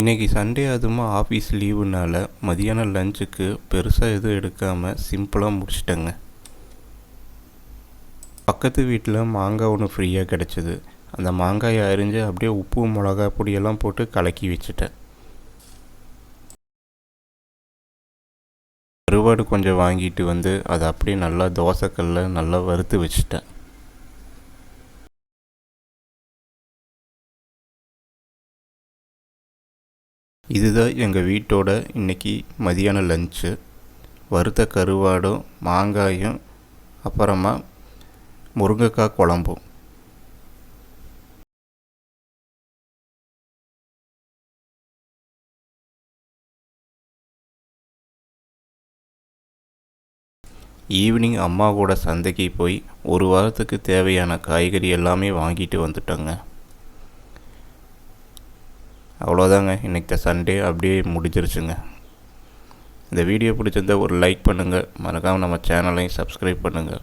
இன்றைக்கி சண்டே அதுவுமா ஆஃபீஸ் லீவுனால் மதியானம் லஞ்சுக்கு பெருசாக எதுவும் எடுக்காமல் சிம்பிளாக முடிச்சிட்டேங்க. பக்கத்து வீட்டில் மாங்காய் ஒன்று ஃப்ரீயாக கிடச்சிது. அந்த மாங்காயை அரிஞ்சு அப்படியே உப்பு மிளகா பொடியெல்லாம் போட்டு கலக்கி வச்சுட்டேன். கருவாடு கொஞ்சம் வாங்கிட்டு வந்து அதை அப்படியே நல்லா தோசைக்கல்ல நல்லா வறுத்து வச்சுட்டேன். இதுதான் எங்கள் வீட்டோட இன்றைக்கி மதியான லஞ்சு. வறுத்த கருவாடும் மாங்காயும் அப்புறமா முருங்கைக்காய் குழம்பும். ஈவினிங் அம்மா கூட சந்தைக்கு போய் ஒரு வாரத்துக்கு தேவையான காய்கறி எல்லாமே வாங்கிட்டு வந்துட்டோங்க. அவ்வளோதாங்க, இன்றைக்கி சண்டே அப்படியே முடிஞ்சிருச்சுங்க. இந்த வீடியோ பிடிச்சிருந்தால் ஒரு லைக் பண்ணுங்கள், மறக்காமல் நம்ம சேனலையும் சப்ஸ்கிரைப் பண்ணுங்கள்.